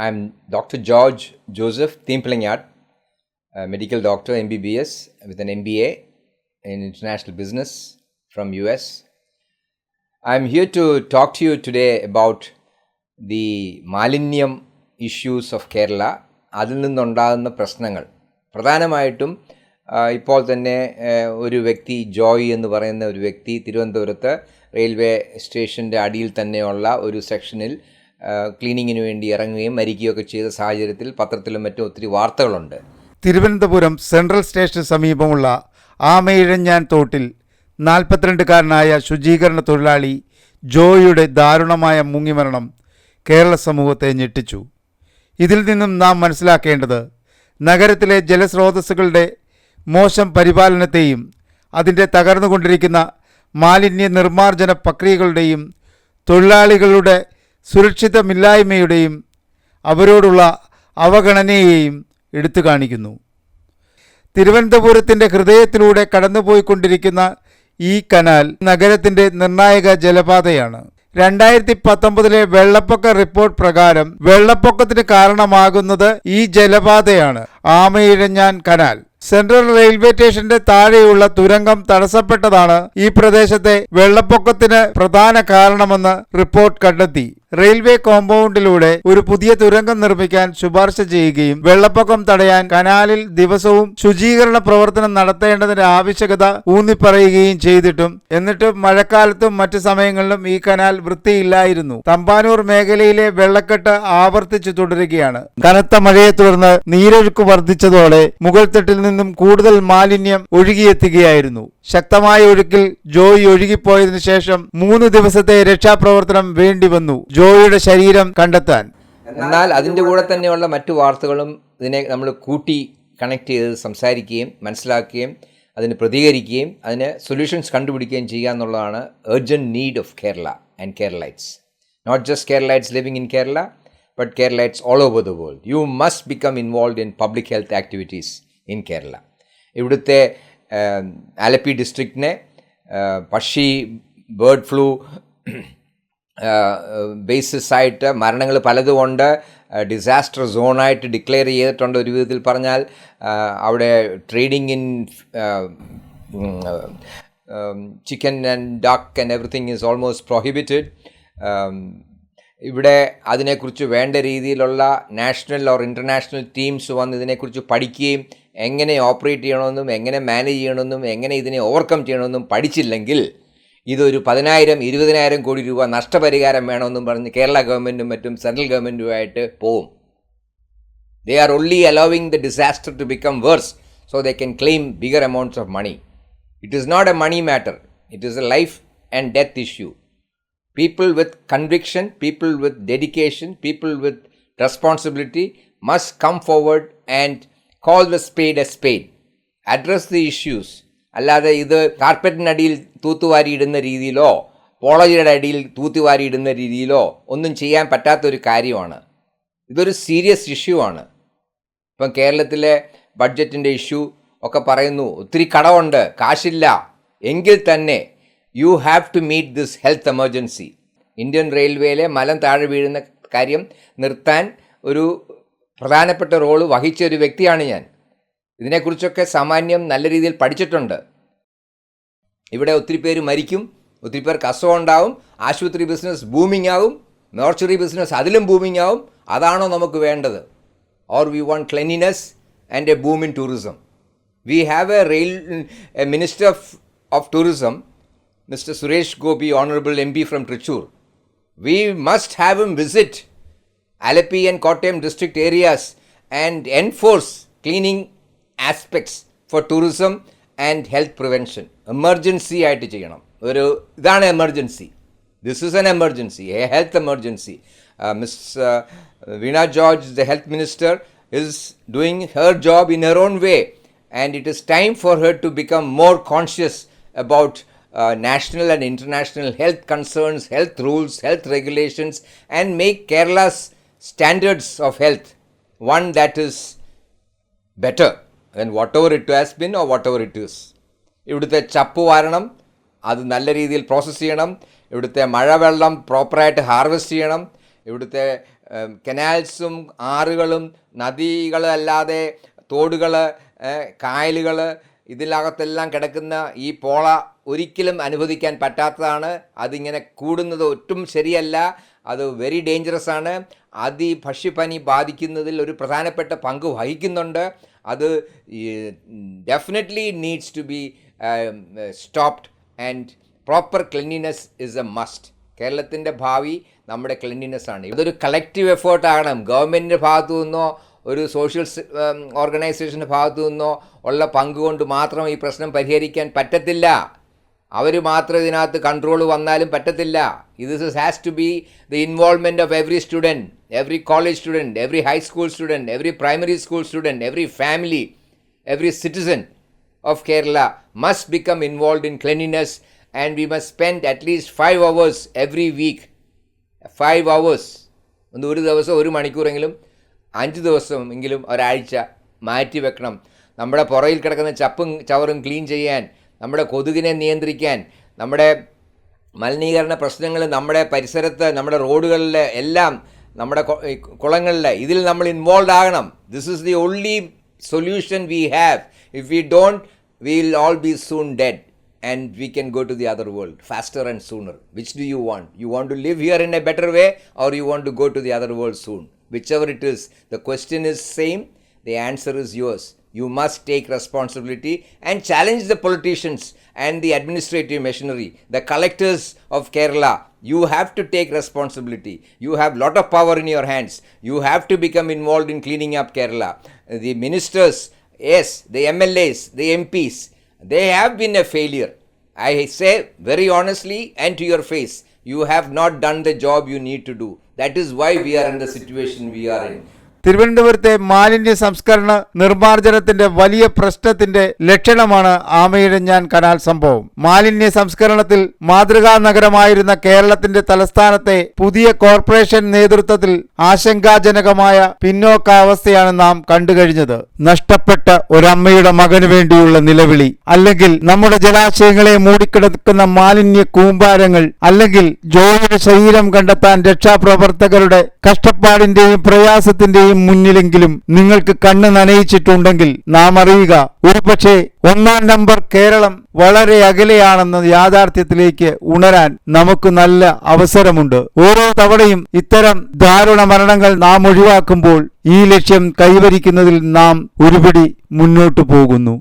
I'm Dr. George Joseph Thimpalingad, a medical doctor, MBBS, with an MBA in international business from US. I'm here to talk to you today about the മാലിന്യം issues of Kerala. അതിൽ നിന്നുണ്ടാകുന്ന പ്രശ്നങ്ങൾ പ്രധാനമായിട്ടും ഇപ്പോൾ തന്നെ ഒരു വ്യക്തി ജോയ് എന്ന് പറയുന്ന ഒരു വ്യക്തി തിരുവനന്തപുരത്ത് റെയിൽവേ സ്റ്റേഷൻ്റെ അടിയിൽ തന്നെയുള്ള ഒരു സെക്ഷനിൽ ക്ലീനിങ്ങിന് വേണ്ടി ഇറങ്ങുകയും മരിക്കുകയൊക്കെ ചെയ്ത സാഹചര്യത്തിൽ പത്രത്തിലും മറ്റും ഒത്തിരി വാർത്തകളുണ്ട്. തിരുവനന്തപുരം സെൻട്രൽ സ്റ്റേഷന് സമീപമുള്ള ആമയിഴഞ്ഞാൻ തോട്ടിൽ 42-കാരനായ ശുചീകരണ തൊഴിലാളി ജോയിയുടെ ദാരുണമായ മുങ്ങിമരണം കേരള സമൂഹത്തെ ഞെട്ടിച്ചു. ഇതിൽ നിന്നും നാം മനസ്സിലാക്കേണ്ടത് നഗരത്തിലെ ജലസ്രോതസ്സുകളുടെ മോശം പരിപാലനത്തെയും അതിൻ്റെ തകർന്നുകൊണ്ടിരിക്കുന്ന മാലിന്യ നിർമ്മാർജ്ജന പ്രക്രിയകളുടെയും തൊഴിലാളികളുടെ സുരക്ഷിതമില്ലായ്മയുടെയും അവരോടുള്ള അവഗണനയെയും എടുത്തു കാണിക്കുന്നു. തിരുവനന്തപുരത്തിൻ്റെ ഹൃദയത്തിലൂടെ കടന്നുപോയിക്കൊണ്ടിരിക്കുന്ന ഈ കനാൽ നഗരത്തിൻ്റെ നിർണായക ജലപാതയാണ്. 2019 വെള്ളപ്പൊക്ക റിപ്പോർട്ട് പ്രകാരം വെള്ളപ്പൊക്കത്തിന് കാരണമാകുന്നത് ഈ ജലപാതയാണ്. ആമയിഴഞ്ഞാൻ കനാൽ സെൻട്രൽ റെയിൽവേ സ്റ്റേഷന്റെ താഴെയുള്ള തുരങ്കം തടസ്സപ്പെട്ടതാണ് ഈ പ്രദേശത്തെ വെള്ളപ്പൊക്കത്തിന് പ്രധാന കാരണമെന്ന് റിപ്പോർട്ട് കണ്ടെത്തി. റെയിൽവേ കോമ്പൗണ്ടിലൂടെ ഒരു പുതിയ തുരങ്കം നിർമ്മിക്കാൻ ശുപാർശ ചെയ്യുകയും വെള്ളപ്പൊക്കം തടയാൻ കനാലിൽ ദിവസവും ശുചീകരണ പ്രവർത്തനം നടത്തേണ്ടതിന്റെ ആവശ്യകത ഊന്നിപ്പറയുകയും ചെയ്തിട്ടും എന്നിട്ടും മഴക്കാലത്തും മറ്റു സമയങ്ങളിലും ഈ കനാൽ വൃത്തിയില്ലായിരുന്നു. തമ്പാനൂർ മേഖലയിലെ വെള്ളക്കെട്ട് ആവർത്തിച്ചു തുടരുകയാണ്. കനത്ത മഴയെ തുടർന്ന് നീരൊഴുക്ക് വർദ്ധിച്ചതോടെ മുകൾത്തട്ടിൽ നിന്നും കൂടുതൽ മാലിന്യം ഒഴുകിയെത്തുകയായിരുന്നു. ശക്തമായ ഒഴുക്കിൽ ജോയി ഒഴുകിപ്പോയതിനു ശേഷം 3 ദിവസത്തെ രക്ഷാപ്രവർത്തനം വേണ്ടിവന്നു ജോയിയുടെ ശരീരം കണ്ടെത്താൻ. എന്നാൽ അതിൻ്റെ കൂടെ തന്നെയുള്ള മറ്റു വാർത്തകളും ഇതിനെ നമ്മൾ കൂട്ടി കണക്ട് ചെയ്ത് സംസാരിക്കുകയും മനസ്സിലാക്കുകയും അതിന് പ്രതികരിക്കുകയും അതിന് സൊല്യൂഷൻസ് കണ്ടുപിടിക്കുകയും ചെയ്യുക എന്നുള്ളതാണ് urgent need of Kerala and Keralites. Not just Keralites living in Kerala, but Keralites all over the world. You must become involved in public health activities in Kerala. ഇവിടുത്തെ ആലപ്പി ഡിസ്ട്രിക്റ്റിനെ പക്ഷി ബേർഡ് ഫ്ലൂ ബേസിസ് ആയിട്ട് മരണങ്ങൾ പലതുകൊണ്ട് disaster സോണായിട്ട് declare ചെയ്തിട്ടുണ്ട്. ഒരു വിധത്തിൽ പറഞ്ഞാൽ അവിടെ trading in chicken and duck and everything is almost prohibited. ഇവിടെ അതിനെക്കുറിച്ച് വേണ്ട രീതിയിലുള്ള നാഷണൽ ഓർ ഇൻ്റർനാഷണൽ ടീംസ് വന്ന് ഇതിനെക്കുറിച്ച് പഠിക്കുകയും എങ്ങനെ ഓപ്പറേറ്റ് ചെയ്യണമെന്നും എങ്ങനെ മാനേജ് ചെയ്യണമെന്നും എങ്ങനെ ഇതിനെ ഓവർകം ചെയ്യണമെന്നും പഠിച്ചില്ലെങ്കിൽ ഇതൊരു 10,000-20,000 കോടി രൂപ നഷ്ടപരിഹാരം വേണമെന്നും പറഞ്ഞ് കേരള ഗവൺമെൻറ്റും മറ്റും സെൻട്രൽ ഗവൺമെൻറ്റുമായിട്ട് പോവും. They are only allowing the disaster to become worse so they can claim bigger amounts of money. It is not a money matter, it is a life and death issue. People with conviction, people with dedication, people with responsibility must come forward and call the spade a spade. Address the issues. അല്ലാതെ ഇത് കാർപ്പറ്റിനടിയിൽ തൂത്തുവാരി ഇടുന്ന രീതിയിലോ പോളജിയുടെ അടിയിൽ തൂത്തുവാരി ഇടുന്ന രീതിയിലോ ഒന്നും ചെയ്യാൻ പറ്റാത്തൊരു കാര്യമാണ്. ഇതൊരു സീരിയസ് ഇഷ്യൂ ആണ്. ഇപ്പം കേരളത്തിലെ ബഡ്ജറ്റിൻ്റെ ഇഷ്യൂ ഒക്കെ പറയുന്നു, ഒത്തിരി കടമുണ്ട്, കാശില്ല, എങ്കിൽ തന്നെ you have to meet this health emergency. Indian റെയിൽവേയിലെ മലം താഴെ വീഴുന്ന കാര്യം നിർത്താൻ ഒരു പ്രധാനപ്പെട്ട റോള് വഹിച്ച ഒരു വ്യക്തിയാണ് ഞാൻ. ഇതിനെക്കുറിച്ചൊക്കെ സാമാന്യം നല്ല രീതിയിൽ പഠിച്ചിട്ടുണ്ട്. ഇവിടെ ഒത്തിരി പേര് മരിക്കും, ഒത്തിരി പേർക്ക് അസുഖം ഉണ്ടാവും, ആശുപത്രി ബിസിനസ് ബൂമിംഗ് ആവും, മോർച്ചറി ബിസിനസ് അതിലും ബൂമിംഗ് ആവും. അതാണോ നമുക്ക് വേണ്ടത്? Or we want cleanliness and A boom in tourism. We have A minister of tourism, Mr. Suresh Gopi, Honorable MP from Trichur. We must have him visit Alapi and Kottayam district areas and enforce cleaning aspects for tourism and health prevention. Emergency ആയിട്ട് ചെയ്യണം. ഇതാണ് emergency. This is an emergency, a health emergency. Ms. Veena George, the health minister, is doing her job in her own way, and it is time for her to become more conscious about national and international health concerns, health rules, health regulations, and make Kerala's standards of health one that is better than whatever it has been or whatever it is. ഇവിടുത്തെ ചപ്പ് വാരണം, അത് നല്ല രീതിയിൽ process ചെയ്യണം. ഇവിടുത്തെ മഴവെള്ളം പ്രോപ്പറായിട്ട് harvest ചെയ്യണം. ഇവിടുത്തെ കനാൽസും ആറുകളും നദികളല്ലാതെ തോടുകൾ, കായലുകൾ, ഇതിനകത്തെല്ലാം കിടക്കുന്ന ഈ പോള ഒരിക്കലും അനുവദിക്കാൻ പറ്റാത്തതാണ്. അതിങ്ങനെ കൂടുന്നത് ഒട്ടും ശരിയല്ല. അത് വെരി ഡേഞ്ചറസ് ആണ്. അത് ഈ ഭക്ഷ്യപ്പനി ബാധിക്കുന്നതിൽ ഒരു പ്രധാനപ്പെട്ട പങ്ക് വഹിക്കുന്നുണ്ട്. അത് definitely needs to be stopped and proper cleanliness is a must. കേരളത്തിൻ്റെ ഭാവി നമ്മുടെ ക്ലീൻലിനെസ് ആണ്. ഇതൊരു കളക്റ്റീവ് എഫേർട്ട് ആകണം. ഗവൺമെൻറ്റിൻ്റെ ഭാഗത്തു നിന്നോ ഒരു സോഷ്യൽ ഓർഗനൈസേഷൻ്റെ ഭാഗത്തു നിന്നോ ഉള്ള പങ്ക് കൊണ്ട് മാത്രം ഈ പ്രശ്നം പരിഹരിക്കാൻ പറ്റത്തില്ല. അവർ മാത്രം ഇതിനകത്ത് കൺട്രോൾ വന്നാലും പറ്റത്തില്ല. this has to be the involvement of every student, every college student, every high school student, every primary school student, every family, every citizen of Kerala must become involved in cleanliness, and we must spend at least 5 hours every week. 5 hours. ഒരു ദിവസം 1 മണിക്കൂറെങ്കിലും 5 ദിവസമെങ്കിലും ഒരാഴ്ച മാറ്റി വെക്കണം. നമ്മുടെ പുറയിൽ കിടക്കുന്ന ചപ്പും ചവറും ക്ലീൻ ചെയ്യാൻ, നമ്മുടെ കൊതുകിനെ നിയന്ത്രിക്കാൻ, നമ്മുടെ മലിനീകരണ പ്രശ്നങ്ങൾ നമ്മുടെ പരിസരത്ത്, നമ്മുടെ റോഡുകളിൽ എല്ലാം, നമ്മുടെ കുളങ്ങളിൽ ഇതിൽ നമ്മൾ ഇൻവോൾവ് ആകണം. This is the only solution we have. If we don't, we will all be soon dead and we can go to the other world faster and sooner. Which do you want? You want to live here in a better way, or you want to go to the other world soon? Whichever it is, the question is same, the answer is yours. You must take responsibility and challenge the politicians and the administrative machinery, the collectors of Kerala. You have to take responsibility. You have lot of power in your hands. You have to become involved in cleaning up Kerala. The ministers, yes, the MLAs, the MPs, they have been a failure. I say very honestly and to your face, you have not done the job you need to do. That is why we are in the situation we are in. തിരുവനന്തപുരത്തെ മാലിന്യ സംസ്കരണ നിർമ്മാർജ്ജനത്തിന്റെ വലിയ പ്രശ്നത്തിന്റെ ലക്ഷണമാണ് ആമയിഴഞ്ഞാൻ canal സംഭവം. മാലിന്യ സംസ്കരണത്തിൽ മാതൃകാ നഗരമായിരുന്ന കേരളത്തിന്റെ തലസ്ഥാനത്തെ പുതിയ കോർപ്പറേഷൻ നേതൃത്വത്തിൽ ആശങ്കാജനകമായ പിന്നോക്കാവസ്ഥയാണ് നാം കണ്ടുകഴിഞ്ഞത്. നഷ്ടപ്പെട്ട ഒരമ്മയുടെ മകന് വേണ്ടിയുള്ള നിലവിളി, അല്ലെങ്കിൽ നമ്മുടെ ജലാശയങ്ങളെ മൂടിക്കിടക്കുന്ന മാലിന്യ കൂമ്പാരങ്ങൾ, അല്ലെങ്കിൽ ജോയിയുടെ ശരീരം കണ്ടെത്താൻ രക്ഷാപ്രവർത്തകരുടെ കഷ്ടപ്പാടിന്റെയും പ്രയാസത്തിന്റെയും മുന്നിലെങ്കിലും നിങ്ങൾക്ക് കണ്ണ് നനയിച്ചിട്ടുണ്ടെങ്കിൽ നാം അറിയുക, ഒരുപക്ഷെ 1-ാം നമ്പർ കേരളം വളരെ അകലെയാണെന്ന യാഥാർത്ഥ്യത്തിലേക്ക് ഉണരാൻ നമുക്ക് നല്ല അവസരമുണ്ട്. ഓരോ തവണയും ഇത്തരം ദാരുണ മരണങ്ങൾ നാം ഒഴിവാക്കുമ്പോൾ ഈ ലക്ഷ്യം കൈവരിക്കുന്നതിൽ നാം ഒരുപടി മുന്നോട്ടു പോകുന്നു.